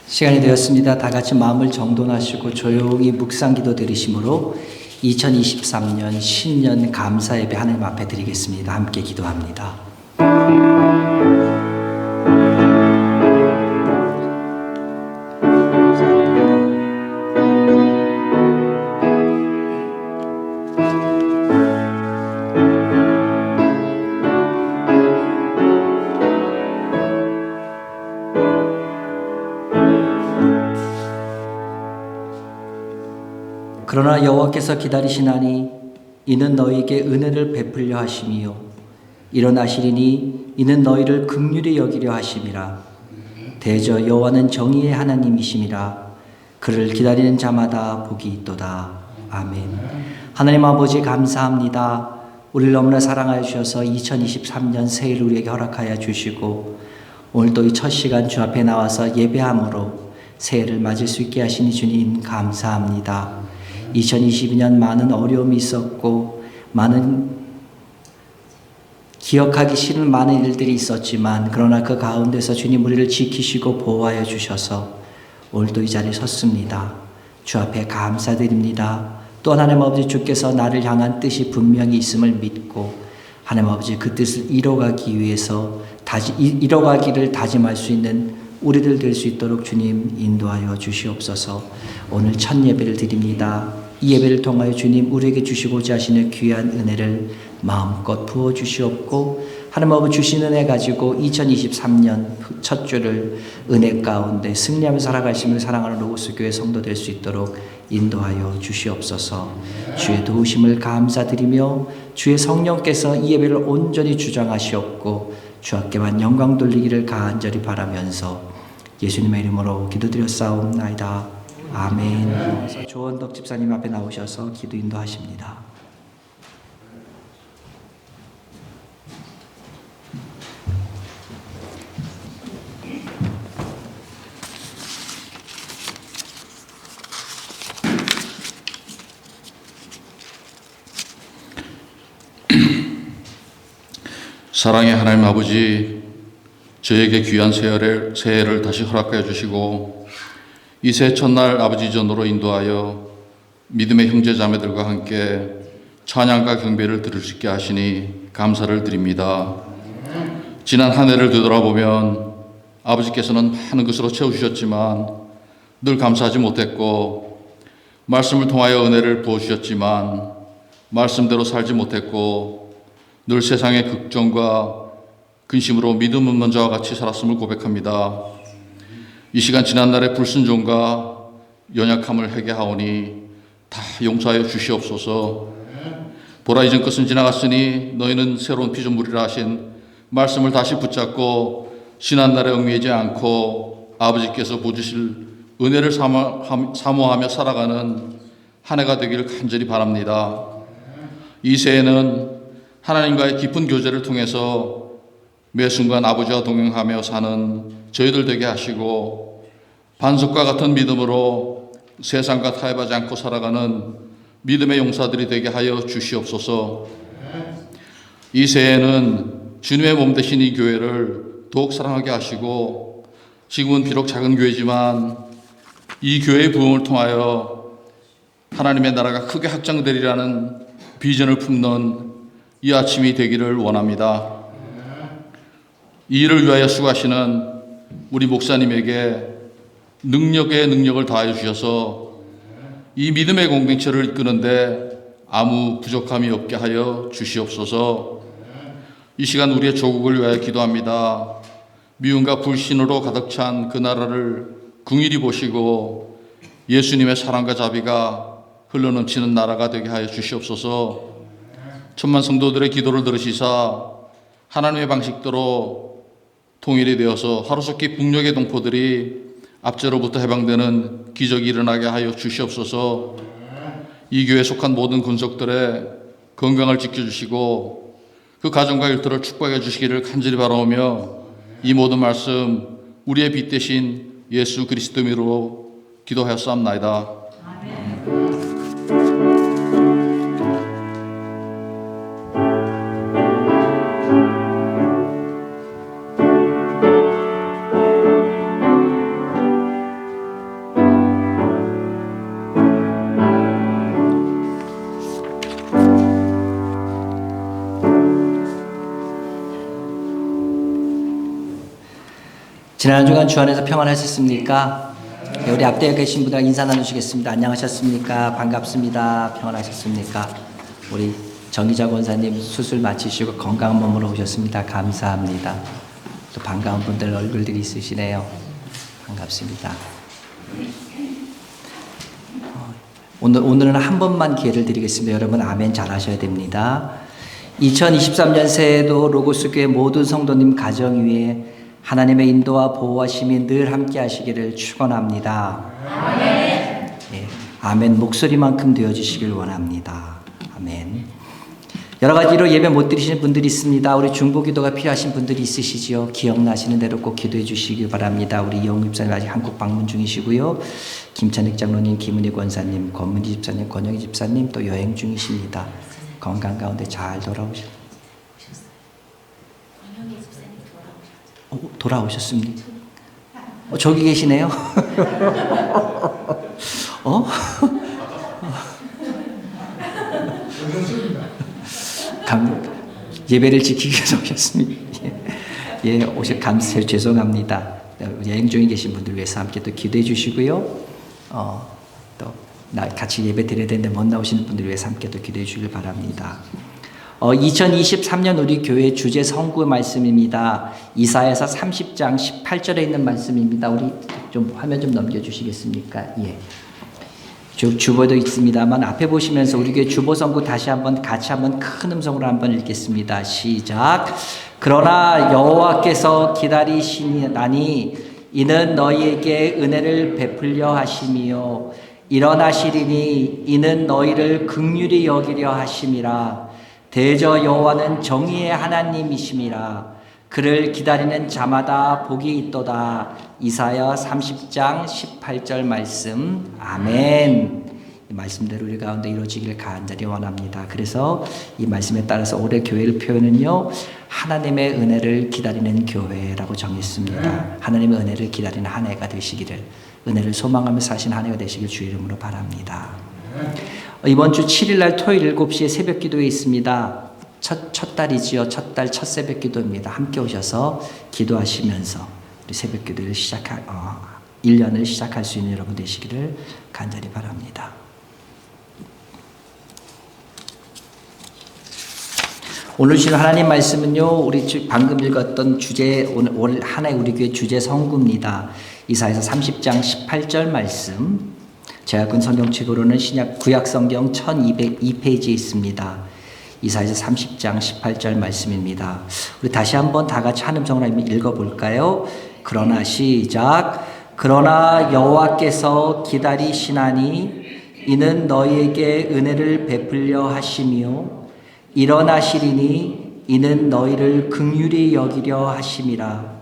시간이 되었습니다. 다 같이 마음을 정돈하시고 조용히 묵상기도 드리심으로 2023년 신년 감사 예배 하나님 앞에 드리겠습니다. 함께 기도합니다. 그러나 여호와께서 기다리시나니 이는 너희에게 은혜를 베풀려 하심이요 일어나시리니 이는 너희를 긍휼히 여기려 하심이라. 대저 여호와는 정의의 하나님이심이라. 그를 기다리는 자마다 복이 있도다. 아멘. 하나님 아버지 감사합니다. 우리를 너무나 사랑하여 주셔서 2023년 새해를 우리에게 허락하여 주시고 오늘도 이 첫 시간 주 앞에 나와서 예배함으로 새해를 맞을 수 있게 하시니 주님 감사합니다. 2022년 많은 어려움이 있었고 많은 기억하기 싫은 많은 일들이 있었지만 그러나 그 가운데서 주님 우리를 지키시고 보호하여 주셔서 오늘도 이 자리에 섰습니다. 주 앞에 감사드립니다. 또 하나님 아버지 주께서 나를 향한 뜻이 분명히 있음을 믿고 하나님 아버지 그 뜻을 이뤄가기 위해서 이뤄가기를 다짐할 수 있는 우리들 될 수 있도록 주님 인도하여 주시옵소서. 오늘 첫 예배를 드립니다. 이 예배를 통하여 주님 우리에게 주시고자 하시는 귀한 은혜를 마음껏 부어주시옵고 하나님 아버지 주신 은혜 가지고 2023년 첫 주를 은혜 가운데 승리하며 살아가심을 사랑하는 로고스 교회 성도 될 수 있도록 인도하여 주시옵소서. 주의 도우심을 감사드리며 주의 성령께서 이 예배를 온전히 주장하시옵고 주 앞에만 영광 돌리기를 간절히 바라면서 예수님의 이름으로 기도드렸사옵나이다. 아멘. 조원덕 집사님 앞에 나오셔서 기도 인도하십니다. 사랑의 하나님 아버지, 저에게 귀한 새해를 다시 허락하여 주시고 이 새해 첫날 아버지 전으로 인도하여 믿음의 형제 자매들과 함께 찬양과 경배를 드릴 수 있게 하시니 감사를 드립니다. 지난 한 해를 되돌아보면 아버지께서는 많은 것으로 채우셨지만 늘 감사하지 못했고 말씀을 통하여 은혜를 부어주셨지만 말씀대로 살지 못했고 늘 세상의 걱정과 근심으로 믿음 없는 자와 같이 살았음을 고백합니다. 이 시간 지난날의 불순종과 연약함을 회개하오니 다 용서하여 주시옵소서. 보라 이전 것은 지나갔으니 너희는 새로운 피조물이라 하신 말씀을 다시 붙잡고 지난날에 얽매이지 않고 아버지께서 보주실 은혜를 사모하며 살아가는 한 해가 되기를 간절히 바랍니다. 이 새해는 하나님과의 깊은 교제를 통해서 매 순간 아버지와 동행하며 사는 저희들 되게 하시고 반석과 같은 믿음으로 세상과 타협하지 않고 살아가는 믿음의 용사들이 되게 하여 주시옵소서. 이 새해에는 주님의 몸 되신 이 교회를 더욱 사랑하게 하시고 지금은 비록 작은 교회지만 이 교회의 부흥을 통하여 하나님의 나라가 크게 확장되리라는 비전을 품는 이 아침이 되기를 원합니다. 이 일을 위하여 수고하시는 우리 목사님에게 능력에 능력을 다하여 주셔서 이 믿음의 공동체를 이끄는데 아무 부족함이 없게 하여 주시옵소서. 이 시간 우리의 조국을 위하여 기도합니다. 미움과 불신으로 가득 찬 그 나라를 긍휼히 보시고 예수님의 사랑과 자비가 흘러넘치는 나라가 되게 하여 주시옵소서. 천만 성도들의 기도를 들으시사 하나님의 방식대로 통일이 되어서 하루속히 북녘의 동포들이 압제로부터 해방되는 기적이 일어나게 하여 주시옵소서. 이 교회에 속한 모든 군속들의 건강을 지켜주시고 그 가정과 일터를 축복해 주시기를 간절히 바라오며 이 모든 말씀 우리의 빛 대신 예수 그리스도 이름으로 기도하였사옵나이다. 아멘. 지난 한 주간 주 안에서 평안하셨습니까? 네, 우리 앞뒤에 계신 분들 인사 나누시겠습니다. 안녕하셨습니까? 반갑습니다. 평안하셨습니까? 우리 정기자 권사님 수술 마치시고 건강한 몸으로 오셨습니다. 감사합니다. 또 반가운 분들 얼굴들이 있으시네요. 반갑습니다. 오늘은 한 번만 기회를 드리겠습니다. 여러분 아멘 잘하셔야 됩니다. 2023년 새해에도 로고스 교회 모든 성도님 가정 위에 하나님의 인도와 보호하심이 늘 함께 하시기를 축원합니다. 아멘. 예, 아멘 목소리만큼 되어주시길 원합니다. 아멘. 여러 가지로 예배 못 드리시는 분들이 있습니다. 우리 중보기도가 필요하신 분들이 있으시지요. 기억나시는 대로 꼭 기도해 주시기 바랍니다. 우리 이영우 집사님 아직 한국 방문 중이시고요. 김찬익 장로님, 김은희 권사님, 권문희 집사님, 권영희 집사님 또 여행 중이십니다. 건강 가운데 잘 돌아오셨어요. 돌아오셨습니까? 저기 계시네요. 예배를 지키기 위해서 오셨습니다. 예, 오셔 감사해요. 죄송합니다. 여행 중에 계신 분들 위해서 함께 또 기도해 주시고요. 또 같이 예배 드려야 되는데 못 나오시는 분들 위해서 함께 또 기도해 주길 바랍니다. 2023년 우리 교회 주제 성구 말씀입니다. 이사야서 30장 18절에 있는 말씀입니다. 우리 좀 화면 좀 넘겨주시겠습니까? 예. 주보도 있습니다만 앞에 보시면서 우리 교회 주보 성구 다시 한번 같이 한번 큰 음성으로 한번 읽겠습니다. 시작. 그러나 여호와께서 기다리시나니 이는 너희에게 은혜를 베풀려 하심이요 일어나시리니 이는 너희를 긍휼히 여기려 하심이라. 대저 여호와는 정의의 하나님이심이라. 그를 기다리는 자마다 복이 있도다. 이사야 30장 18절 말씀. 아멘. 이 말씀대로 우리 가운데 이루어지길 간절히 원합니다. 그래서 이 말씀에 따라서 올해 교회를 표현은요, 하나님의 은혜를 기다리는 교회라고 정했습니다. 하나님의 은혜를 기다리는 한 해가 되시기를, 은혜를 소망하며 사신 한 해가 되시길 주의 이름으로 바랍니다. 이번 주 7일날 토요일 7시에 새벽 기도회 있습니다. 첫 달이지요. 첫 달 첫 새벽 기도입니다. 함께 오셔서 기도하시면서 우리 새벽 기도를 1년을 시작할 수 있는 여러분 되시기를 간절히 바랍니다. 오늘 주신 하나님 말씀은요, 우리 방금 읽었던 주제, 올 한 해 우리 교회 주제 성구입니다. 이사야서 30장 18절 말씀. 제가 본 성경책으로는 구약 성경 1202페이지에 있습니다. 이사야서 30장 18절 말씀입니다. 우리 다시 한번 다 같이 한 음성으로 읽어볼까요? 그러나 시작. 그러나 여호와께서 기다리시나니 이는 너희에게 은혜를 베풀려 하심이요 일어나시리니 이는 너희를 긍휼히 여기려 하심이라.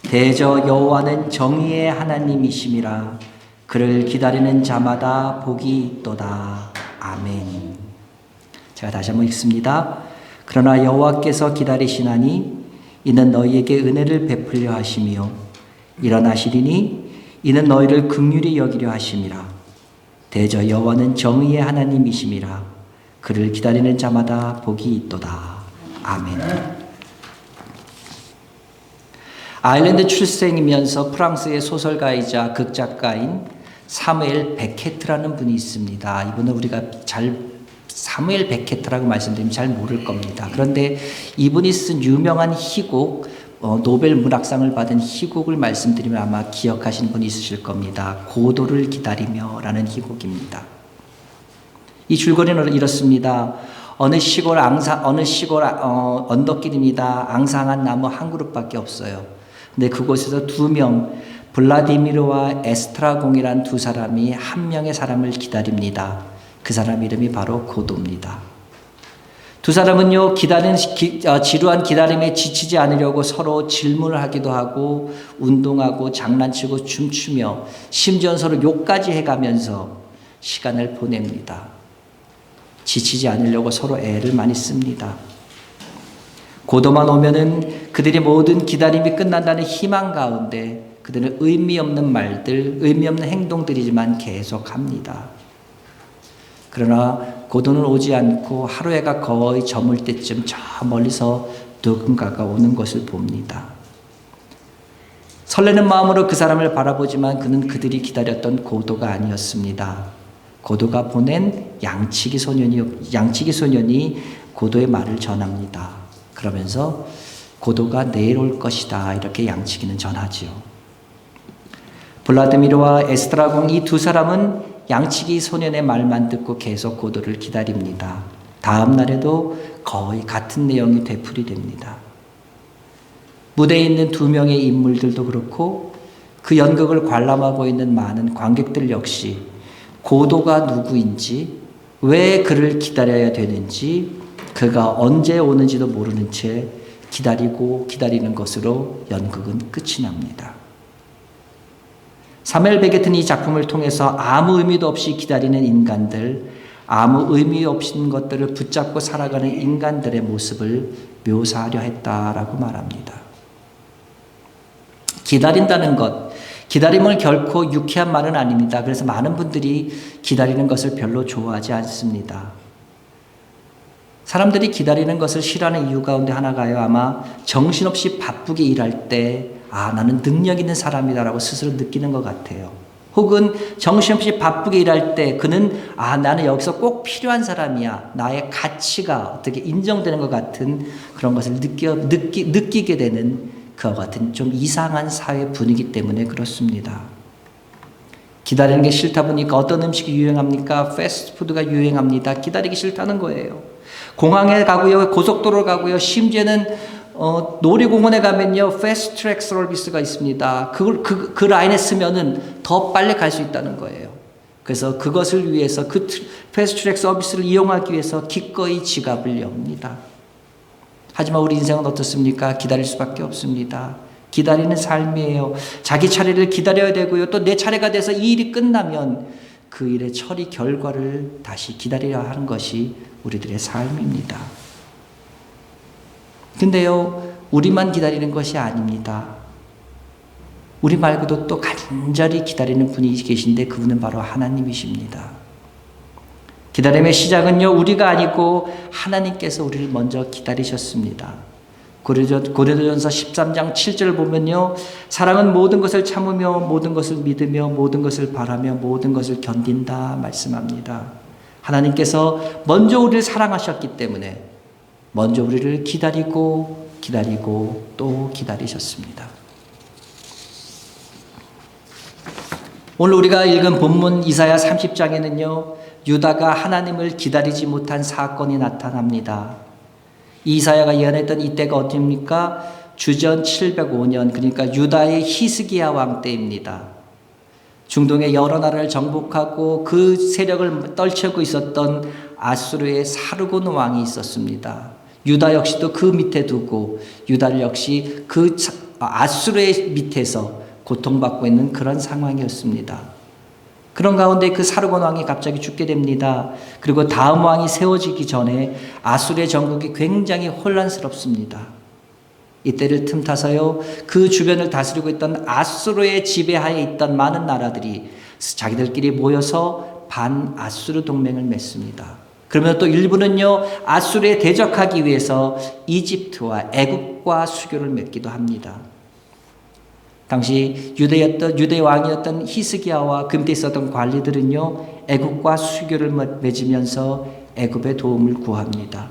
대저 여호와는 정의의 하나님이심이라. 그를 기다리는 자마다 복이 있도다. 아멘. 제가 다시 한번 읽습니다. 그러나 여호와께서 기다리시나니 이는 너희에게 은혜를 베풀려 하심이요 일어나시리니 이는 너희를 긍휼히 여기려 하심이라. 대저 여호와는 정의의 하나님이심이라. 그를 기다리는 자마다 복이 있도다. 아멘. 아일랜드 출생이면서 프랑스의 소설가이자 극작가인 사무엘 베케트라는 분이 있습니다. 이분은 우리가 사무엘 베케트라고 말씀드리면 잘 모를 겁니다. 그런데 이분이 쓴 유명한 희곡, 노벨 문학상을 받은 희곡을 말씀드리면 아마 기억하시는 분이 있으실 겁니다. 고도를 기다리며 라는 희곡입니다. 이 줄거리는 이렇습니다. 어느 시골 언덕길입니다. 앙상한 나무 한 그룹밖에 없어요. 근데 그곳에서 두 명, 블라디미르와 에스트라공이란 두 사람이 한 명의 사람을 기다립니다. 그 사람 이름이 바로 고도입니다. 두 사람은요, 지루한 기다림에 지치지 않으려고 서로 질문을 하기도 하고, 운동하고, 장난치고, 춤추며, 심지어 서로 욕까지 해가면서 시간을 보냅니다. 지치지 않으려고 서로 애를 많이 씁니다. 고도만 오면은 그들의 모든 기다림이 끝난다는 희망 가운데 그들은 의미 없는 말들, 의미 없는 행동들이지만 계속합니다. 그러나 고도는 오지 않고 하루 해가 거의 저물 때쯤 저 멀리서 누군가가 오는 것을 봅니다. 설레는 마음으로 그 사람을 바라보지만 그는 그들이 기다렸던 고도가 아니었습니다. 고도가 보낸 양치기 소년이 고도의 말을 전합니다. 그러면서 고도가 내일 올 것이다, 이렇게 양치기는 전하지요. 블라드미르와 에스트라공 이 두 사람은 양치기 소년의 말만 듣고 계속 고도를 기다립니다. 다음 날에도 거의 같은 내용이 되풀이됩니다. 무대에 있는 두 명의 인물들도 그렇고 그 연극을 관람하고 있는 많은 관객들 역시 고도가 누구인지, 왜 그를 기다려야 되는지, 그가 언제 오는지도 모르는 채 기다리는 것으로 연극은 끝이 납니다. 사무엘 베게트는 이 작품을 통해서 아무 의미도 없이 기다리는 인간들, 아무 의미 없는 것들을 붙잡고 살아가는 인간들의 모습을 묘사하려 했다라고 말합니다. 기다린다는 것, 기다림은 결코 유쾌한 말은 아닙니다. 그래서 많은 분들이 기다리는 것을 별로 좋아하지 않습니다. 사람들이 기다리는 것을 싫어하는 이유 가운데 하나가요, 아마 정신없이 바쁘게 일할 때 나는 능력 있는 사람이다라고 스스로 느끼는 것 같아요. 혹은 정신없이 바쁘게 일할 때 그는 나는 여기서 꼭 필요한 사람이야, 나의 가치가 어떻게 인정되는 것 같은 그런 것을 느끼게 되는 그와 같은 좀 이상한 사회 분위기 때문에 그렇습니다. 기다리는 게 싫다 보니까 어떤 음식이 유행합니까? 패스트푸드가 유행합니다. 기다리기 싫다는 거예요. 공항에 가고요, 고속도로 가고요, 심지어는 놀이공원에 가면요, 패스트트랙 서비스가 있습니다. 그 라인에 쓰면은 더 빨리 갈 수 있다는 거예요. 그래서 그것을 위해서, 그 패스트트랙 서비스를 이용하기 위해서 기꺼이 지갑을 엽니다. 하지만 우리 인생은 어떻습니까? 기다릴 수밖에 없습니다. 기다리는 삶이에요. 자기 차례를 기다려야 되고요, 또 내 차례가 돼서 이 일이 끝나면 그 일의 처리 결과를 다시 기다려야 하는 것이 우리들의 삶입니다. 근데요, 우리만 기다리는 것이 아닙니다. 우리 말고도 또 간절히 기다리는 분이 계신데 그분은 바로 하나님이십니다. 기다림의 시작은요, 우리가 아니고 하나님께서 우리를 먼저 기다리셨습니다. 고린도전서 13장 7절을 보면요, 사랑은 모든 것을 참으며 모든 것을 믿으며 모든 것을 바라며 모든 것을 견딘다 말씀합니다. 하나님께서 먼저 우리를 사랑하셨기 때문에 먼저 우리를 기다리고 또 기다리셨습니다. 오늘 우리가 읽은 본문 이사야 30장에는요, 유다가 하나님을 기다리지 못한 사건이 나타납니다. 이사야가 예언했던 이때가 어디입니까? 주전 705년, 그러니까 유다의 히스기야 왕 때입니다. 중동의 여러 나라를 정복하고 그 세력을 떨치고 있었던 아수르의 사르곤 왕이 있었습니다. 유다 역시도 그 밑에 두고 유다를 역시 그 아수르의 밑에서 고통받고 있는 그런 상황이었습니다. 그런 가운데 그 사르곤 왕이 갑자기 죽게 됩니다. 그리고 다음 왕이 세워지기 전에 아수르의 전국이 굉장히 혼란스럽습니다. 이때를 틈타서요, 그 주변을 다스리고 있던 아수르의 지배하에 있던 많은 나라들이 자기들끼리 모여서 반아수르 동맹을 맺습니다. 그러면 또 일부는요, 아수르에 대적하기 위해서 이집트와 애굽과 수교를 맺기도 합니다. 당시 유대 왕이었던 히스기야와 그 밑에 있었던 관리들은요, 애굽과 수교를 맺으면서 애굽의 도움을 구합니다.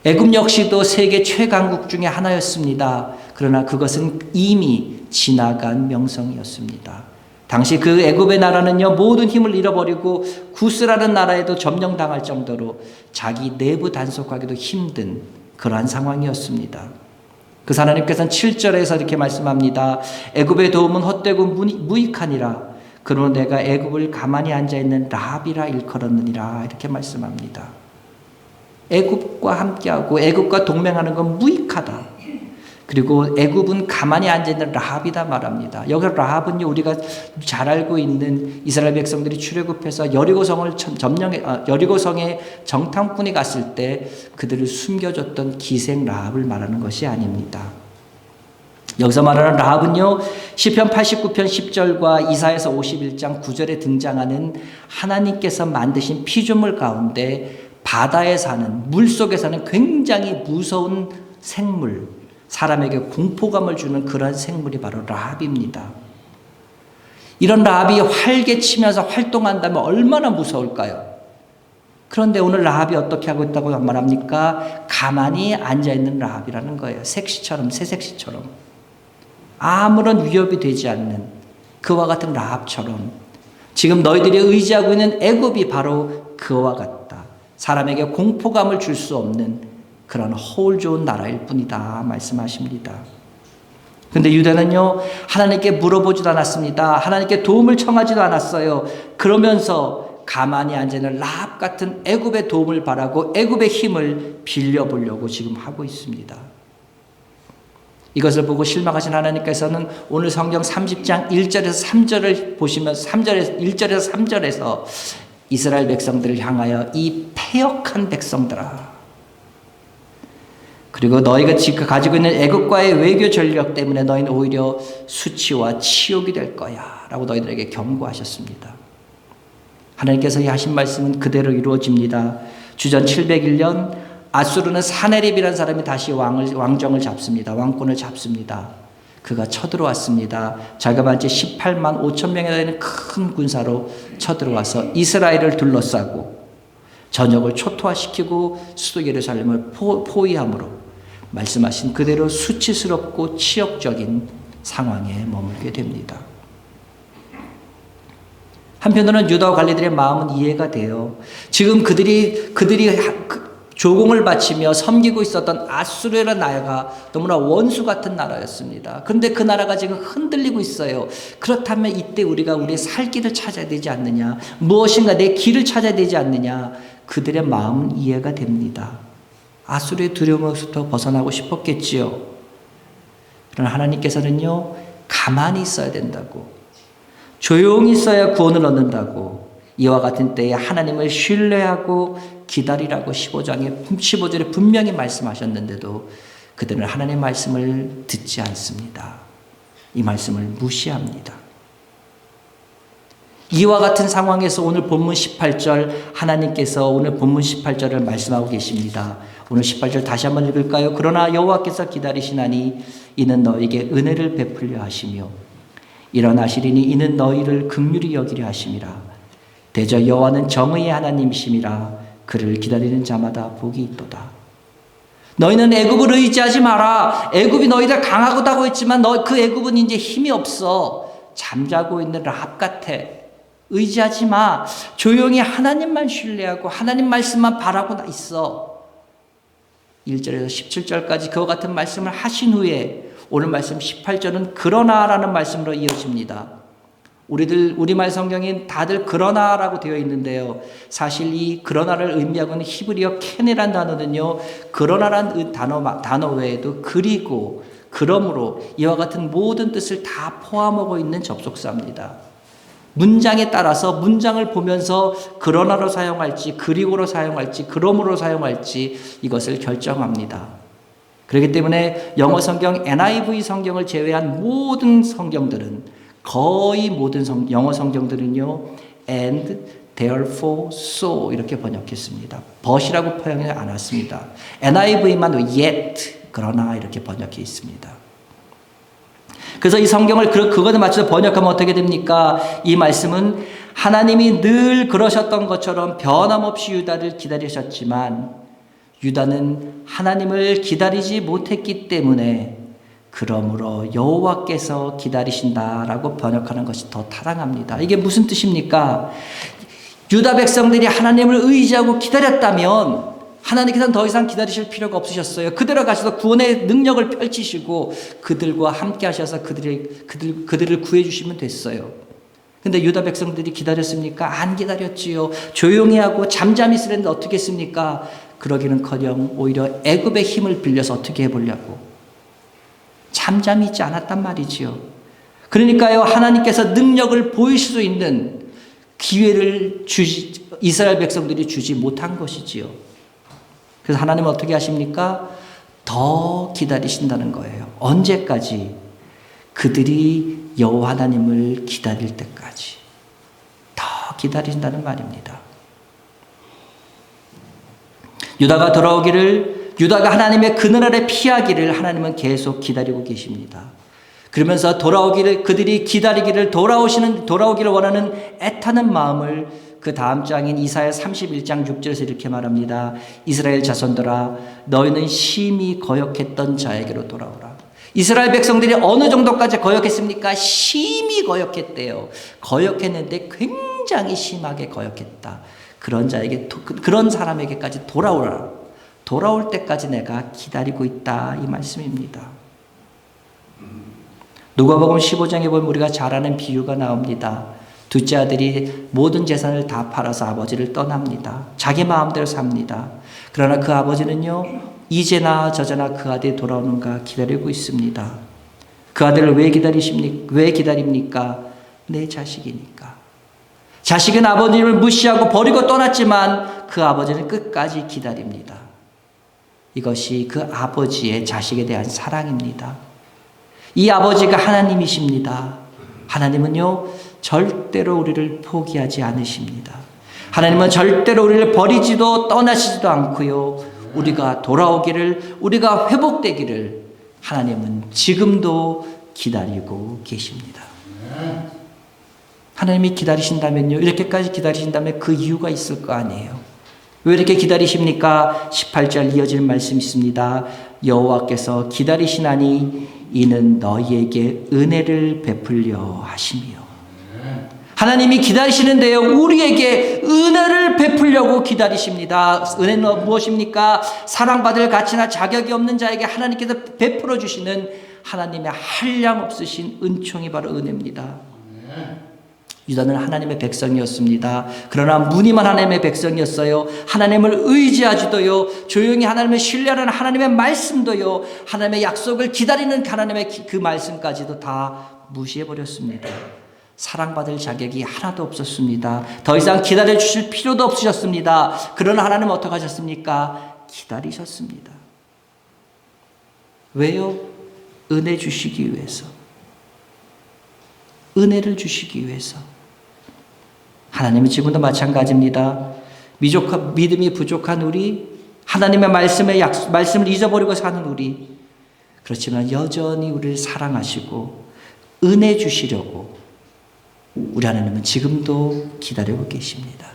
애굽 역시도 세계 최강국 중에 하나였습니다. 그러나 그것은 이미 지나간 명성이었습니다. 당시 그 애굽의 나라는요, 모든 힘을 잃어버리고 구스라는 나라에도 점령당할 정도로 자기 내부 단속하기도 힘든 그러한 상황이었습니다. 그 하나님께서는 7절에서 이렇게 말씀합니다. 애굽의 도움은 헛되고 무익하니라. 그러나 내가 애굽을 가만히 앉아있는 라합이라 일컬었느니라. 이렇게 말씀합니다. 애굽과 함께하고 애굽과 동맹하는 건 무익하다. 그리고 애굽은 가만히 앉아있는 라합이다 말합니다. 여기 라합은요, 우리가 잘 알고 있는 이스라엘 백성들이 출애굽해서 여리고성에 정탐꾼이 갔을 때 그들을 숨겨줬던 기생 라합을 말하는 것이 아닙니다. 여기서 말하는 라합은요, 시편 89편 10절과 이사야서 51장 9절에 등장하는 하나님께서 만드신 피조물 가운데 바다에 사는, 물속에 사는 굉장히 무서운 생물, 사람에게 공포감을 주는 그런 생물이 바로 라합입니다. 이런 라합이 활개치면서 활동한다면 얼마나 무서울까요? 그런데 오늘 라합이 어떻게 하고 있다고 말합니까? 가만히 앉아있는 라합이라는 거예요. 새색시처럼. 아무런 위협이 되지 않는 그와 같은 라합처럼 지금 너희들이 의지하고 있는 애굽이 바로 그와 같다. 사람에게 공포감을 줄 수 없는 그런 허울 좋은 나라일 뿐이다 말씀하십니다. 그런데 유다는요, 하나님께 물어보지도 않았습니다. 하나님께 도움을 청하지도 않았어요. 그러면서 가만히 앉아있는 라합 같은 애굽의 도움을 바라고 애굽의 힘을 빌려보려고 지금 하고 있습니다. 이것을 보고 실망하신 하나님께서는 오늘 성경 30장 1절에서 3절을 보시면 1절에서 3절에서 이스라엘 백성들을 향하여 이 패역한 백성들아, 그리고 너희가 지금 가지고 있는 애국과의 외교 전력 때문에 너희는 오히려 수치와 치욕이 될 거야 라고 너희들에게 경고하셨습니다. 하나님께서 이 하신 말씀은 그대로 이루어집니다. 주전 701년 아수르는 사네립이라는 사람이 다시 왕정을 잡습니다. 왕권을 잡습니다. 그가 쳐들어왔습니다. 자그마치 18만 5천 명에 되는 큰 군사로 쳐들어와서 이스라엘을 둘러싸고 전역을 초토화시키고 수도 예루살렘을 포위함으로 말씀하신 그대로 수치스럽고 치욕적인 상황에 머물게 됩니다. 한편으로는 유다와 갈레들의 마음은 이해가 돼요. 지금 그들이 조공을 바치며 섬기고 있었던 아수르라는 나라가 너무나 원수 같은 나라였습니다. 그런데 그 나라가 지금 흔들리고 있어요. 그렇다면 이때 우리가 우리의 살 길을 찾아야 되지 않느냐, 무엇인가 내 길을 찾아야 되지 않느냐, 그들의 마음은 이해가 됩니다. 아수르의 두려움에서부터 벗어나고 싶었겠지요. 그러나 하나님께서는요, 가만히 있어야 된다고, 조용히 있어야 구원을 얻는다고, 이와 같은 때에 하나님을 신뢰하고 기다리라고 15절에 분명히 말씀하셨는데도 그들은 하나님의 말씀을 듣지 않습니다. 이 말씀을 무시합니다. 이와 같은 상황에서 오늘 본문 18절, 하나님께서 오늘 본문 18절을 말씀하고 계십니다. 오늘 18절 다시 한번 읽을까요? 그러나 여호와께서 기다리시나니 이는 너에게 은혜를 베풀려 하시며 일어나시리니 이는 너희를 긍휼히 여기려 하심이라. 대저 여호와는 정의의 하나님이심이라. 그를 기다리는 자마다 복이 있도다. 너희는 애굽을 의지하지 마라. 애굽이 너희들 강하다고 했지만 그 애굽은 이제 힘이 없어. 잠자고 있는 라합 같아. 의지하지 마. 조용히 하나님만 신뢰하고 하나님 말씀만 바라고 있어. 1절에서 17절까지 그와 같은 말씀을 하신 후에 오늘 말씀 18절은 그러나라는 말씀으로 이어집니다. 우리말 성경인 다들 그러나라고 되어 있는데요. 사실 이 그러나를 의미하고 있는 히브리어 켄이라는 단어는요, 그러나라는 단어 외에도 그리고, 그러므로 이와 같은 모든 뜻을 다 포함하고 있는 접속사입니다. 문장에 따라서 문장을 보면서 그러나로 사용할지, 그리고로 사용할지, 그러므로 사용할지 이것을 결정합니다. 그렇기 때문에 영어 성경 NIV 성경을 제외한 모든 성경들은, 거의 모든 영어 성경들은요, and, therefore, so 이렇게 번역했습니다. but이라고 표현하지 않았습니다. NIV만 yet, 그러나 이렇게 번역해 있습니다. 그래서 이 성경을 그것에 맞춰서 번역하면 어떻게 됩니까? 이 말씀은 하나님이 늘 그러셨던 것처럼 변함없이 유다를 기다리셨지만 유다는 하나님을 기다리지 못했기 때문에 그러므로 여호와께서 기다리신다라고 번역하는 것이 더 타당합니다. 이게 무슨 뜻입니까? 유다 백성들이 하나님을 의지하고 기다렸다면 하나님께서는 더 이상 기다리실 필요가 없으셨어요. 그대로 가셔서 구원의 능력을 펼치시고 그들과 함께 하셔서 그들을 구해주시면 됐어요. 근데 유다 백성들이 기다렸습니까? 안 기다렸지요. 조용히 하고 잠잠히 있으랬는데 어떻게 했습니까? 그러기는커녕 오히려 애굽의 힘을 빌려서 어떻게 해보려고 잠잠히 있지 않았단 말이지요. 그러니까요, 하나님께서 능력을 보이실 수 있는 기회를 이스라엘 백성들이 주지 못한 것이지요. 그래서 하나님은 어떻게 하십니까? 더 기다리신다는 거예요. 언제까지? 그들이 여호와 하나님을 기다릴 때까지 더 기다린다는 말입니다. 유다가 돌아오기를 유다가 하나님의 그늘 아래 피하기를 하나님은 계속 기다리고 계십니다. 그러면서 그들이 기다리기를 돌아오기를 원하는 애타는 마음을 그 다음 장인 이사야 31장 6절에서 이렇게 말합니다. 이스라엘 자손들아, 너희는 심히 거역했던 자에게로 돌아오라. 이스라엘 백성들이 어느 정도까지 거역했습니까? 심히 거역했대요. 거역했는데 굉장히 심하게 거역했다. 그런 사람에게까지 돌아오라. 돌아올 때까지 내가 기다리고 있다. 이 말씀입니다. 누가복음 15장에 보면 우리가 잘 아는 비유가 나옵니다. 둘째 아들이 모든 재산을 다 팔아서 아버지를 떠납니다. 자기 마음대로 삽니다. 그러나 그 아버지는요, 이제나 저제나 그 아들이 돌아오는가 기다리고 있습니다. 그 아들을 왜 기다립니까? 내 자식이니까. 자식은 아버지를 무시하고 버리고 떠났지만 그 아버지는 끝까지 기다립니다. 이것이 그 아버지의 자식에 대한 사랑입니다. 이 아버지가 하나님이십니다. 하나님은요, 절대로 우리를 포기하지 않으십니다. 하나님은 절대로 우리를 버리지도 떠나시지도 않고요. 우리가 돌아오기를, 우리가 회복되기를 하나님은 지금도 기다리고 계십니다. 하나님이 기다리신다면요, 이렇게까지 기다리신다면 그 이유가 있을 거 아니에요. 왜 이렇게 기다리십니까? 18절 이어지는 말씀이 있습니다. 여호와께서 기다리시나니 이는 너희에게 은혜를 베풀려 하심이요. 하나님이 기다리시는데요, 우리에게 은혜를 베풀려고 기다리십니다. 은혜는 무엇입니까? 사랑받을 가치나 자격이 없는 자에게 하나님께서 베풀어 주시는 하나님의 한량없으신 은총이 바로 은혜입니다. 유다는 하나님의 백성이었습니다. 그러나 무늬만 하나님의 백성이었어요. 하나님을 의지하지도요, 조용히 하나님을 신뢰하는 하나님의 말씀도요, 하나님의 약속을 기다리는 하나님의 그 말씀까지도 다 무시해버렸습니다. 사랑받을 자격이 하나도 없었습니다. 더 이상 기다려주실 필요도 없으셨습니다. 그러나 하나님은 어떻게 하셨습니까? 기다리셨습니다. 왜요? 은혜 주시기 위해서. 은혜를 주시기 위해서. 하나님은 지금도 마찬가지입니다. 믿음이 부족한 우리, 하나님의 말씀을 잊어버리고 사는 우리, 그렇지만 여전히 우리를 사랑하시고 은혜 주시려고 우리 하나님은 지금도 기다리고 계십니다.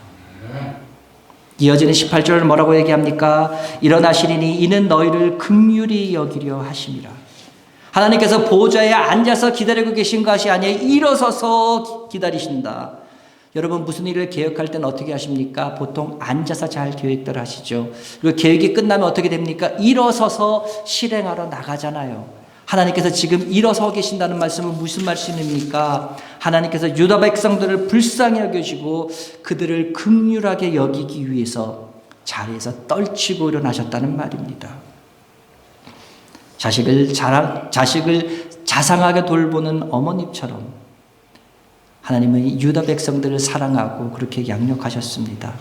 이어지는 18절을 뭐라고 얘기합니까? 일어나시리니 이는 너희를 긍휼히 여기려 하심이라. 하나님께서 보좌에 앉아서 기다리고 계신 것이 아니에요. 일어서서 기다리신다. 여러분, 무슨 일을 계획할 때는 어떻게 하십니까? 보통 앉아서 잘 계획들 하시죠. 그리고 계획이 끝나면 어떻게 됩니까? 일어서서 실행하러 나가잖아요. 하나님께서 지금 일어서 계신다는 말씀은 무슨 말씀입니까? 하나님께서 유다 백성들을 불쌍히 여겨주시고 그들을 긍휼하게 여기기 위해서 자리에서 떨치고 일어나셨다는 말입니다. 자식을 자상하게 돌보는 어머님처럼 하나님은 유다 백성들을 사랑하고 그렇게 양육하셨습니다.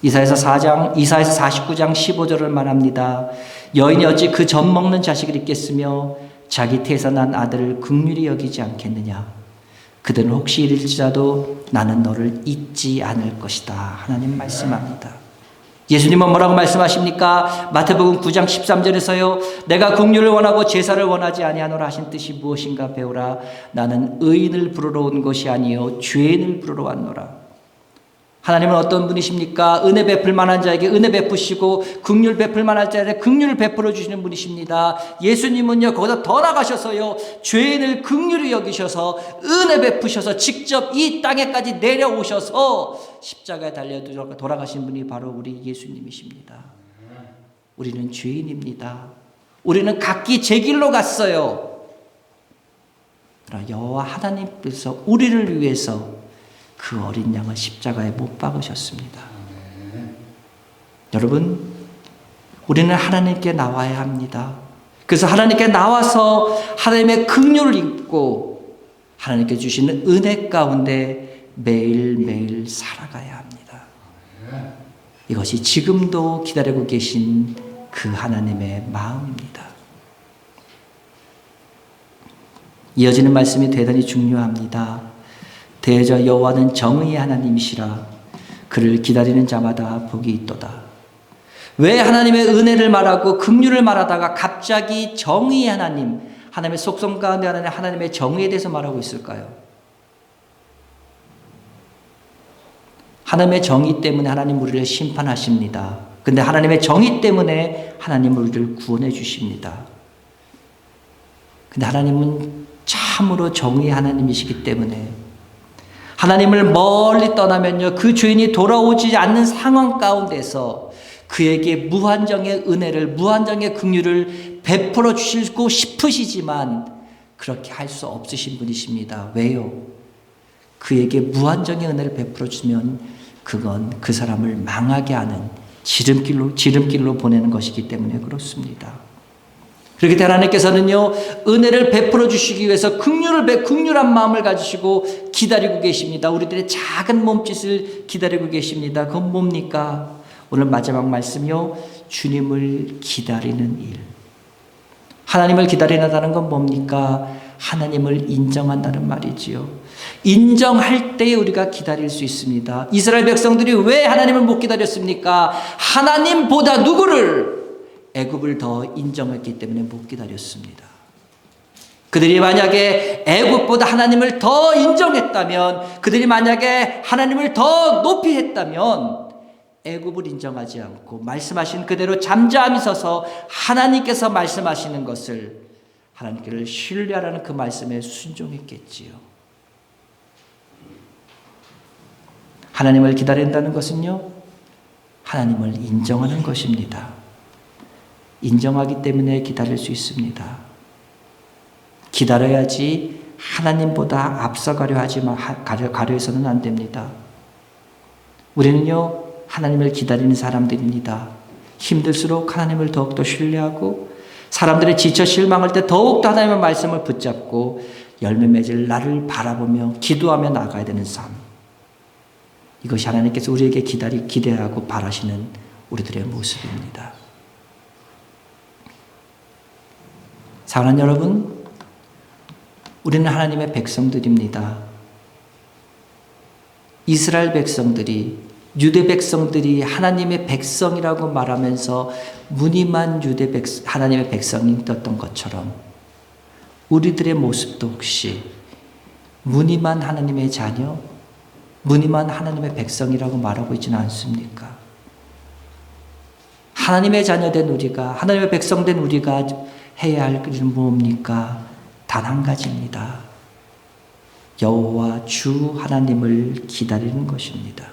이사야서 49장 15절을 말합니다. 여인이 어찌 그 젖 먹는 자식을 잊겠으며 자기 태에서 난 아들을 긍휼히 여기지 않겠느냐. 그들은 혹시 이를지라도 나는 너를 잊지 않을 것이다. 하나님 말씀합니다. 예수님은 뭐라고 말씀하십니까? 마태복음 9장 13절에서요. 내가 긍휼을 원하고 제사를 원하지 아니하노라 하신 뜻이 무엇인가 배우라. 나는 의인을 부르러 온 것이 아니요 죄인을 부르러 왔노라. 하나님은 어떤 분이십니까? 은혜 베풀 만한 자에게 은혜 베푸시고 긍휼 베풀 만한 자에게 긍휼을 베풀어 주시는 분이십니다. 예수님은요, 거기서 더 나가셔서요, 죄인을 긍휼히 여기셔서 은혜 베푸셔서 직접 이 땅에까지 내려오셔서 십자가에 달려 돌아가신 분이 바로 우리 예수님이십니다. 우리는 죄인입니다. 우리는 각기 제 길로 갔어요. 그러나 여호와 하나님께서 우리를 위해서 그 어린 양을 십자가에 못 박으셨습니다. 여러분, 우리는 하나님께 나와야 합니다. 그래서 하나님께 나와서 하나님의 긍휼을 입고 하나님께 주시는 은혜 가운데 매일매일 살아가야 합니다. 이것이 지금도 기다리고 계신 그 하나님의 마음입니다. 이어지는 말씀이 대단히 중요합니다. 대저 여호와는 정의의 하나님이시라. 그를 기다리는 자마다 복이 있도다. 왜 하나님의 은혜를 말하고 긍휼을 말하다가 갑자기 정의의 하나님, 하나님의 속성 가운데 하나님의 정의에 대해서 말하고 있을까요? 하나님의 정의 때문에 하나님 우리를 심판하십니다. 근데 하나님의 정의 때문에 하나님 우리를 구원해 주십니다. 근데 하나님은 참으로 정의의 하나님이시기 때문에 하나님을 멀리 떠나면요, 그 죄인이 돌아오지 않는 상황 가운데서 그에게 무한정의 은혜를, 무한정의 긍휼을 베풀어 주시고 싶으시지만 그렇게 할 수 없으신 분이십니다. 왜요? 그에게 무한정의 은혜를 베풀어 주면 그건 그 사람을 망하게 하는 지름길로 보내는 것이기 때문에 그렇습니다. 그렇기 때문에 하나님께서는요, 은혜를 베풀어 주시기 위해서 긍휼한 마음을 가지시고 기다리고 계십니다. 우리들의 작은 몸짓을 기다리고 계십니다. 그건 뭡니까? 오늘 마지막 말씀이요, 주님을 기다리는 일. 하나님을 기다린다는 건 뭡니까? 하나님을 인정한다는 말이지요. 인정할 때에 우리가 기다릴 수 있습니다. 이스라엘 백성들이 왜 하나님을 못 기다렸습니까? 하나님보다 누구를? 애굽을 더 인정했기 때문에 못 기다렸습니다. 그들이 만약에 애굽보다 하나님을 더 인정했다면, 그들이 만약에 하나님을 더 높이 했다면 애굽을 인정하지 않고 말씀하신 그대로 잠잠히 서서 하나님께서 말씀하시는 것을 하나님께를 신뢰하라는 그 말씀에 순종했겠지요. 하나님을 기다린다는 것은요, 하나님을 인정하는 것입니다. 인정하기 때문에 기다릴 수 있습니다. 기다려야지 하나님보다 앞서가려 가려 해서는 안 됩니다. 우리는요, 하나님을 기다리는 사람들입니다. 힘들수록 하나님을 더욱더 신뢰하고, 사람들이 지쳐 실망할 때 더욱더 하나님의 말씀을 붙잡고 열매 맺을 나를 바라보며 기도하며 나가야 되는 삶. 이것이 하나님께서 우리에게 기대하고 바라시는 우리들의 모습입니다. 사랑하는 여러분, 우리는 하나님의 백성들입니다. 이스라엘 백성들이, 유대 백성들이 하나님의 백성이라고 말하면서 무늬만 하나님의 백성이 떴던 것처럼 우리들의 모습도 혹시 무늬만 하나님의 자녀, 무늬만 하나님의 백성이라고 말하고 있지는 않습니까? 하나님의 자녀된 우리가, 하나님의 백성된 우리가 해야 할 일은 뭡니까? 단 한 가지입니다. 여호와 주 하나님을 기다리는 것입니다.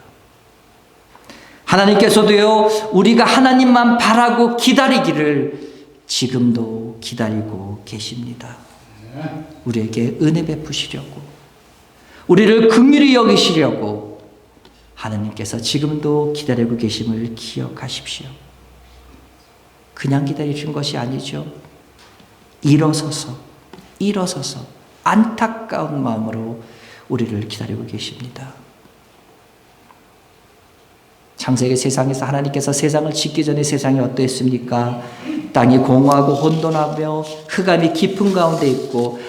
하나님께서도요, 우리가 하나님만 바라고 기다리기를 지금도 기다리고 계십니다. 우리에게 은혜 베푸시려고, 우리를 긍휼히 여기시려고 하나님께서 지금도 기다리고 계심을 기억하십시오. 그냥 기다리신 것이 아니죠. 일어서서 안타까운 마음으로 우리를 기다리고 계십니다. 창세기 세상에서 하나님께서 세상을 짓기 전에 세상이 어떠했습니까? 땅이 공허하고 혼돈하며 흑암이 깊은 가운데 있고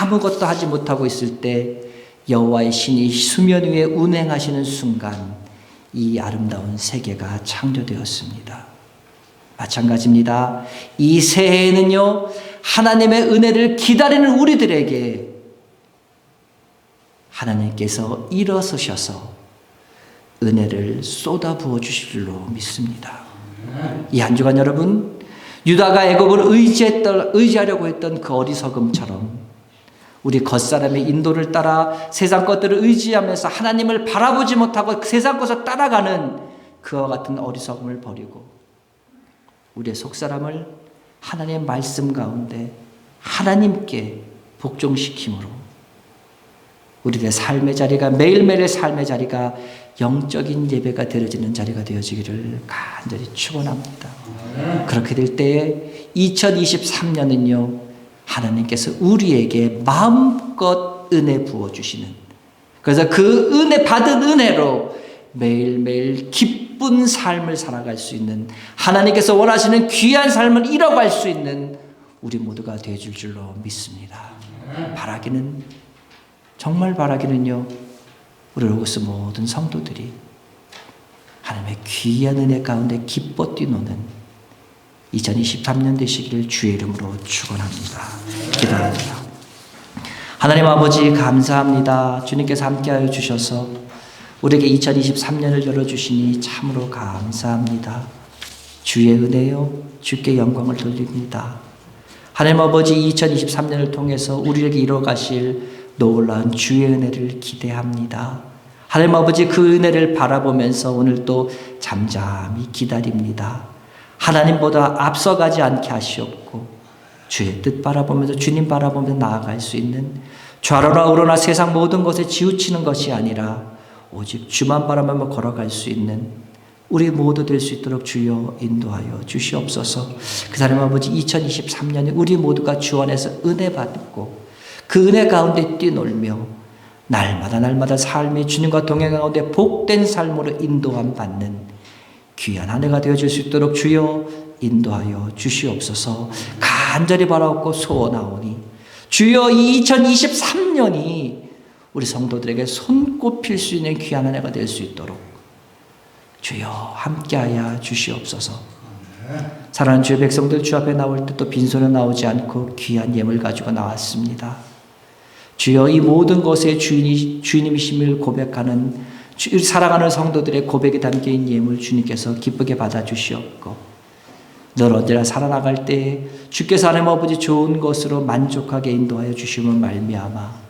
아무것도 하지 못하고 있을 때 여호와의 신이 수면 위에 운행하시는 순간 이 아름다운 세계가 창조되었습니다. 마찬가지입니다. 이 새해에는요, 하나님의 은혜를 기다리는 우리들에게 하나님께서 일어서셔서 은혜를 쏟아부어 주실 줄로 믿습니다. 이 한 주간 여러분, 유다가 애굽을 의지하려고 했던 그 어리석음처럼 우리 겉사람의 인도를 따라 세상 것들을 의지하면서 하나님을 바라보지 못하고 세상 것을 따라가는 그와 같은 어리석음을 버리고 우리의 속사람을 하나님의 말씀 가운데 하나님께 복종시킴으로 우리의 삶의 자리가, 매일매일의 삶의 자리가 영적인 예배가 드려지는 자리가 되어지기를 간절히 축원합니다. 그렇게 될 때에 2023년은요, 하나님께서 우리에게 마음껏 은혜 부어주시는, 그래서 그 은혜 받은 은혜로 매일매일 기쁜 삶을 살아갈 수 있는, 하나님께서 원하시는 귀한 삶을 이뤄갈 수 있는 우리 모두가 되어줄 줄로 믿습니다. 정말 바라기는요, 우리 로고스 모든 성도들이 하나님의 귀한 은혜 가운데 기뻐 뛰노는 2023년 되시기를 주의 이름으로 축원합니다. 기도합니다. 하나님 아버지 감사합니다. 주님께서 함께하여 주셔서 우리에게 2023년을 열어주시니 참으로 감사합니다. 주의 은혜요 주께 영광을 돌립니다. 하나님 아버지 2023년을 통해서 우리에게 이뤄가실 놀라운 주의 은혜를 기대합니다. 하나님 아버지 그 은혜를 바라보면서 오늘 또 잠잠히 기다립니다. 하나님보다 앞서가지 않게 하시옵고 주의 뜻 바라보면서 주님 바라보면서 나아갈 수 있는 좌로나 우로나 세상 모든 것에 치우치는 것이 아니라 오직 주만 바라보며 걸어갈 수 있는 우리 모두 될 수 있도록 주여 인도하여 주시옵소서. 그 사람 아버지 2023년에 우리 모두가 주 안에서 은혜 받고 그 은혜 가운데 뛰놀며 날마다 삶이 주님과 동행 가운데 복된 삶으로 인도함 받는 귀한 한 해가 되어질 수 있도록 주여 인도하여 주시옵소서. 간절히 바라옵고 소원하오니 주여 이 2023년이 우리 성도들에게 손꼽힐 수 있는 귀한 한 해가 될 수 있도록 주여 함께하여 주시옵소서. 사랑하는 주의 백성들 주 앞에 나올 때 또 빈손에 나오지 않고 귀한 예물 가지고 나왔습니다. 주여 이 모든 것의 주인님이심을 고백하는 사랑하는 성도들의 고백이 담긴 예물 주님께서 기쁘게 받아주시옵고 늘 언제나 살아나갈 때 주께서 하나님 아버지 좋은 것으로 만족하게 인도하여 주시면 말미암아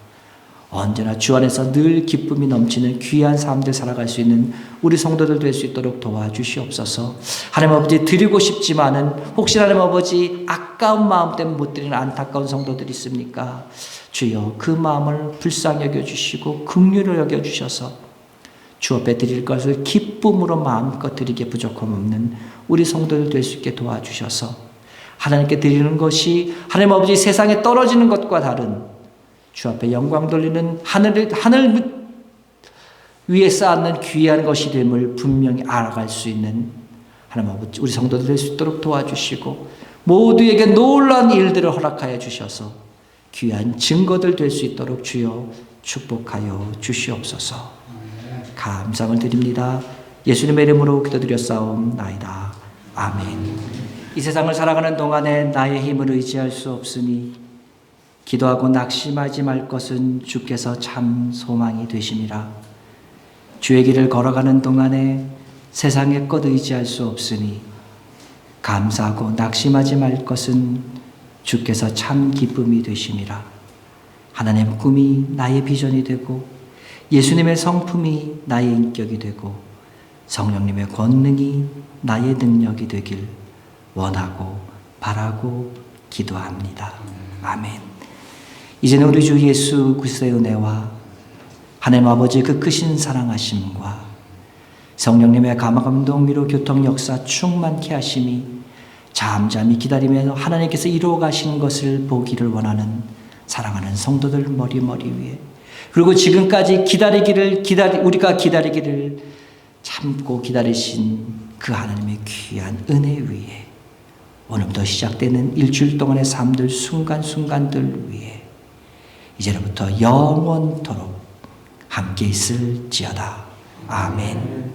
언제나 주 안에서 늘 기쁨이 넘치는 귀한 삶들 살아갈 수 있는 우리 성도들 될 수 있도록 도와주시옵소서. 하나님 아버지 드리고 싶지만은 혹시 하나님 아버지 아까운 마음 때문에 못 드리는 안타까운 성도들이 있습니까? 주여 그 마음을 불쌍히 여겨주시고 긍휼을 여겨주셔서 주 앞에 드릴 것을 기쁨으로 마음껏 드리게 부족함 없는 우리 성도들 될 수 있게 도와주셔서 하나님께 드리는 것이 하나님 아버지 세상에 떨어지는 것과 다른 주 앞에 영광 돌리는 하늘 위에 쌓는 귀한 것이 됨을 분명히 알아갈 수 있는 하나님 아버지 우리 성도들 될 수 있도록 도와주시고 모두에게 놀라운 일들을 허락하여 주셔서 귀한 증거들 될 수 있도록 주여 축복하여 주시옵소서. 감사를 드립니다. 예수님의 이름으로 기도드렸사옵나이다. 아멘. 이 세상을 살아가는 동안에 나의 힘을 의지할 수 없으니 기도하고 낙심하지 말 것은 주께서 참 소망이 되심이라. 주의 길을 걸어가는 동안에 세상의 것 의지할 수 없으니 감사하고 낙심하지 말 것은 주께서 참 기쁨이 되심이라. 하나님의 꿈이 나의 비전이 되고 예수님의 성품이 나의 인격이 되고 성령님의 권능이 나의 능력이 되길 원하고 바라고 기도합니다. 아멘. 이제는 우리 주 예수 그리스도의 은혜와 하나님 아버지의 그 크신 사랑하심과 성령님의 감화감동 위로 교통 역사 충만케 하심이 잠잠히 기다리며 하나님께서 이루어 가시는 것을 보기를 원하는 사랑하는 성도들 머리 위에 그리고 지금까지 우리가 기다리기를 참고 기다리신 그 하나님의 귀한 은혜 위에 오늘부터 시작되는 일주일 동안의 삶들 순간순간들 위에 이제부터 영원토록 함께 있을지어다. 아멘.